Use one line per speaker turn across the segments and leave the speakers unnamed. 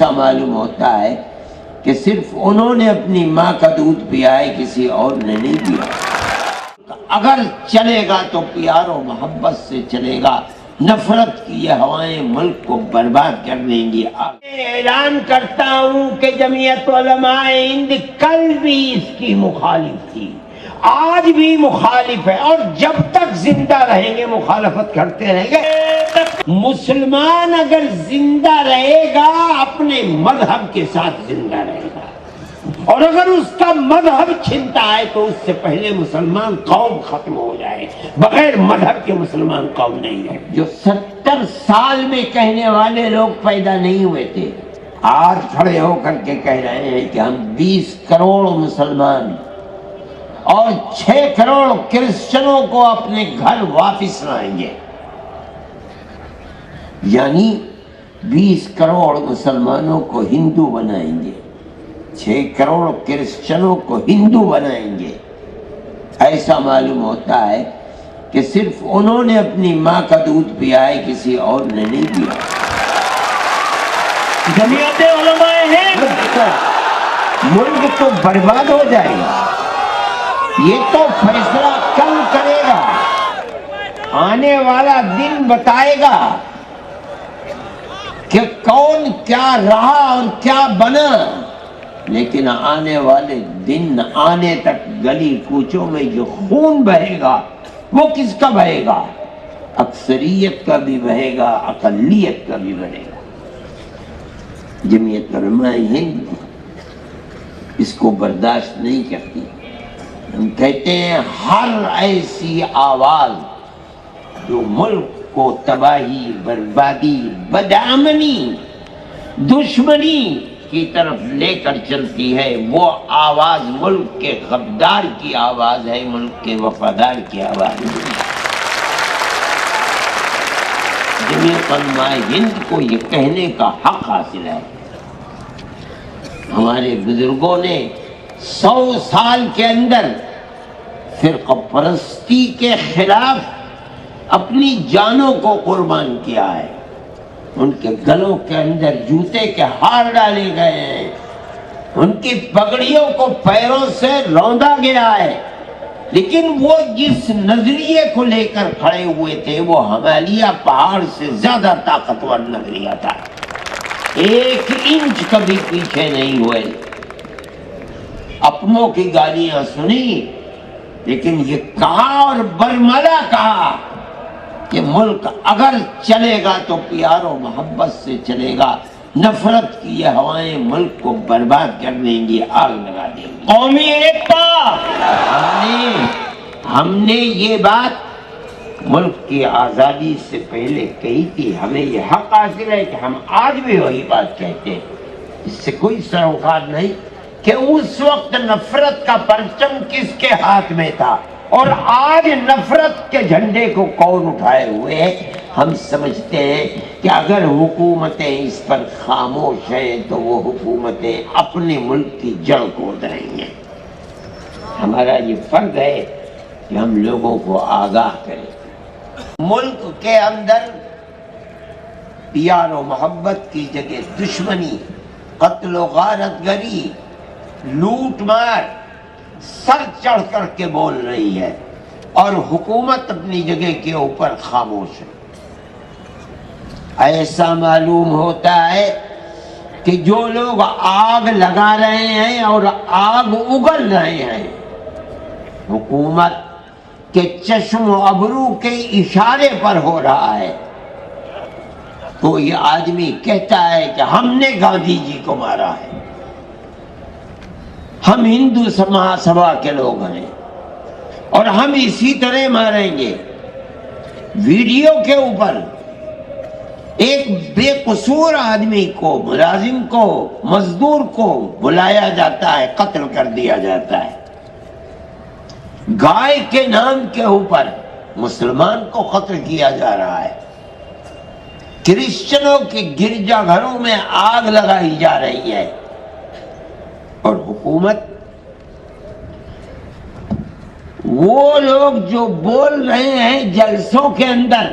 ایسا معلوم ہوتا ہے کہ صرف انہوں نے اپنی ماں کا دودھ پیا ہے، کسی اور نے نہیں پیا۔ اگر چلے گا تو پیار و محبت سے چلے گا، نفرت کی یہ ہوائیں ملک کو برباد کر دیں گی۔ اعلان کرتا ہوں کہ جمعیت علماء ہند کل بھی اس کی مخالف تھی، آج بھی مخالف ہے، اور جب تک زندہ رہیں گے مخالفت کرتے رہیں گے۔ مسلمان اگر زندہ رہے گا اپنے مذہب کے ساتھ زندہ رہے گا، اور اگر اس کا مذہب چھنتا ہے تو اس سے پہلے مسلمان قوم ختم ہو جائے۔ بغیر مذہب کے مسلمان قوم نہیں ہے۔ جو 70 سال میں کہنے والے لوگ پیدا نہیں ہوئے تھے، آج کھڑے ہو کر کے کہہ رہے ہیں کہ ہم 20 کروڑ مسلمان اور 6 کروڑ کرسچنوں کو اپنے گھر واپس لائیں گے، یعنی 20 کروڑ مسلمانوں کو ہندو بنائیں گے، 6 کروڑ کرسچنوں کو ہندو بنائیں گے۔ ایسا معلوم ہوتا ہے کہ صرف انہوں نے اپنی ماں کا دودھ پیا ہے، کسی اور نے نہیں پیا۔
جمعیت علماء ہند
ملک تو برباد ہو جائے گا۔ یہ تو فیصلہ کل کرے گا، آنے والا دن بتائے گا کہ کون کیا رہا اور کیا بنا، لیکن آنے والے دن آنے تک گلی کوچوں میں جو خون بہے گا وہ کس کا بہے گا؟ اکثریت کا بھی بہے گا، اقلیت کا بھی بہے گا۔ جمعیت علماء ہند اس کو برداشت نہیں کرتی۔ ہم کہتے ہیں ہر ایسی آواز جو ملک کو تباہی، بربادی، بدامنی، دشمنی کی طرف لے کر چلتی ہے، وہ آواز ملک کے غدار کی آواز ہے، ملک کے وفادار کی آواز ہے۔ جمعیت علماء ہند کو یہ کہنے کا حق حاصل ہے۔ ہمارے بزرگوں نے 100 سال کے اندر فرقہ پرستی کے خلاف اپنی جانوں کو قربان کیا ہے۔ ان کے گلوں کے اندر جوتے کے ہار ڈالے گئے ہیں، ان کی پگڑیوں کو پیروں سے روندا گیا ہے، لیکن وہ جس نظریے کو لے کر کھڑے ہوئے تھے وہ ہمالیہ پہاڑ سے زیادہ طاقتور نظریہ تھا۔ 1 انچ کبھی پیچھے نہیں ہوئے۔ اپنوں کی گالیاں سنی، لیکن یہ کہا اور برملا کہا کہ ملک اگر چلے گا تو پیار و محبت سے چلے گا، نفرت کی یہ ہوائیں ملک کو برباد کر دیں گی، آگ لگا دیں گی۔
قومی ایکتا،
ہم نے یہ بات ملک کی آزادی سے پہلے کہی تھی۔ ہمیں یہ حق حاصل ہے کہ ہم آج بھی وہی بات کہتے ہیں، اس سے کوئی سروکار نہیں کہ اس وقت نفرت کا پرچم کس کے ہاتھ میں تھا اور آج نفرت کے جھنڈے کو کون اٹھائے ہوئے ہے۔ ہم سمجھتے ہیں کہ اگر حکومتیں اس پر خاموش ہیں تو وہ حکومتیں اپنے ملک کی جڑ کھود رہی ہیں۔ ہمارا یہ فرض ہے کہ ہم لوگوں کو آگاہ کریں۔ ملک کے اندر پیار و محبت کی جگہ دشمنی، قتل و غارت گری، لوٹ مار سر چڑھ کر کے بول رہی ہے، اور حکومت اپنی جگہ کے اوپر خاموش ہے۔ ایسا معلوم ہوتا ہے کہ جو لوگ آگ لگا رہے ہیں اور آگ اگل رہے ہیں، حکومت کے چشم و ابرو کے اشارے پر ہو رہا ہے۔ تو یہ آدمی کہتا ہے کہ ہم نے گاندھی جی کو مارا ہے، ہم ہندو سبھا کے لوگ ہیں اور ہم اسی طرح ماریں گے۔ ویڈیو کے اوپر ایک بے قصور آدمی کو، ملازم کو، مزدور کو بلایا جاتا ہے، قتل کر دیا جاتا ہے۔ گائے کے نام کے اوپر مسلمان کو قتل کیا جا رہا ہے۔ کرسچنوں کے گرجا گھروں میں آگ لگائی جا رہی ہے، اور حکومت وہ لوگ جو بول رہے ہیں جلسوں کے اندر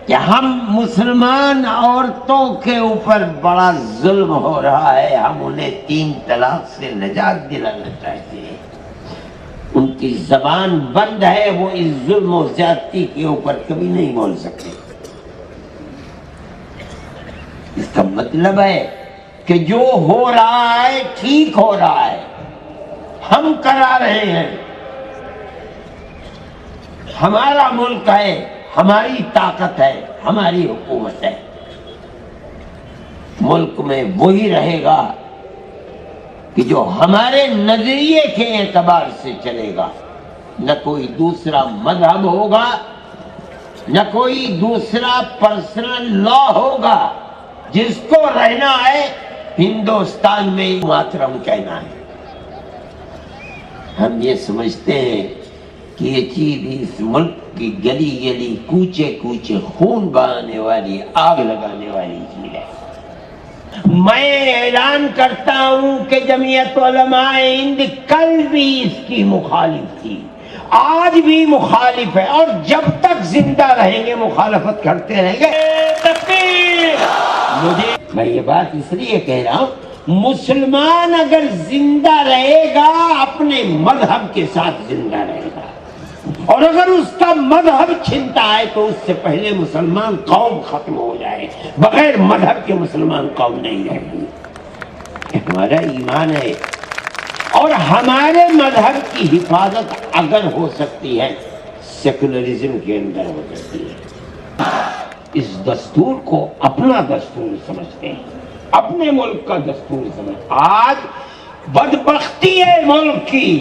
کہ ہم مسلمان عورتوں کے اوپر بڑا ظلم ہو رہا ہے، ہم انہیں 3 طلاق سے نجات دلانا چاہتے ہیں، ان کی زبان بند ہے، وہ اس ظلم و زیادتی کے اوپر کبھی نہیں بول سکتے۔ اس کا مطلب ہے کہ جو ہو رہا ہے ٹھیک ہو رہا ہے، ہم کرا رہے ہیں، ہمارا ملک ہے، ہماری طاقت ہے، ہماری حکومت ہے، ملک میں وہی رہے گا کہ جو ہمارے نظریے کے اعتبار سے چلے گا، نہ کوئی دوسرا مذہب ہوگا، نہ کوئی دوسرا پرسنل لا ہوگا، جس کو رہنا ہے ہندوستان میں ماترم کہنا ہے۔ ہم یہ سمجھتے ہیں کہ یہ چیز اس ملک کی گلی گلی کوچے کوچے خون بہانے والی، آگ لگانے والی چیز ہے۔ میں اعلان کرتا ہوں کہ جمعیت علماء ہند کل بھی اس کی مخالف تھی، آج بھی مخالف ہے، اور جب تک زندہ رہیں گے مخالفت کرتے رہیں گے۔ تکبیر! میں یہ بات اس لیے کہہ رہا ہوں، مسلمان اگر زندہ رہے گا اپنے مذہب کے ساتھ زندہ رہے گا، اور اگر اس کا مذہب چھنتا ہے تو اس سے پہلے مسلمان قوم ختم ہو جائے، بغیر مذہب کے مسلمان قوم نہیں رہے گی۔ ہمارا ایمان ہے، اور ہمارے مذہب کی حفاظت اگر ہو سکتی ہے سیکولرزم کے اندر ہو سکتی ہے۔ اس دستور کو اپنا دستور سمجھتے ہیں، اپنے ملک کا دستور سمجھتے ہیں۔ آج بدبختی ہے ملک کی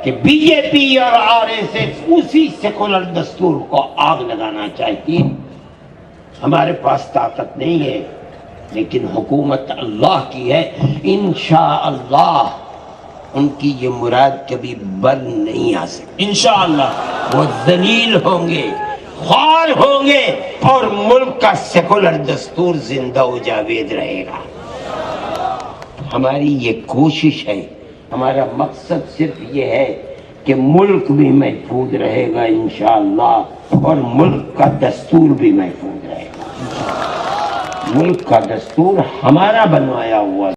کہ بی جے پی اور RSS اسی سیکولر دستور کو آگ لگانا چاہتی ہے۔ ہمارے پاس طاقت نہیں ہے، لیکن حکومت اللہ کی ہے، انشاءاللہ ان کی یہ مراد کبھی بر نہیں آ سکتی۔ انشاءاللہ وہ ذلیل ہوں گے، خوار ہوں گے، اور ملک کا سیکولر دستور زندہ و جاوید رہے گا۔ ہماری یہ کوشش ہے، ہمارا مقصد صرف یہ ہے کہ ملک بھی محفوظ رہے گا انشاءاللہ، اور ملک کا دستور بھی محفوظ رہے گا۔ ملک کا دستور ہمارا بنوایا ہوا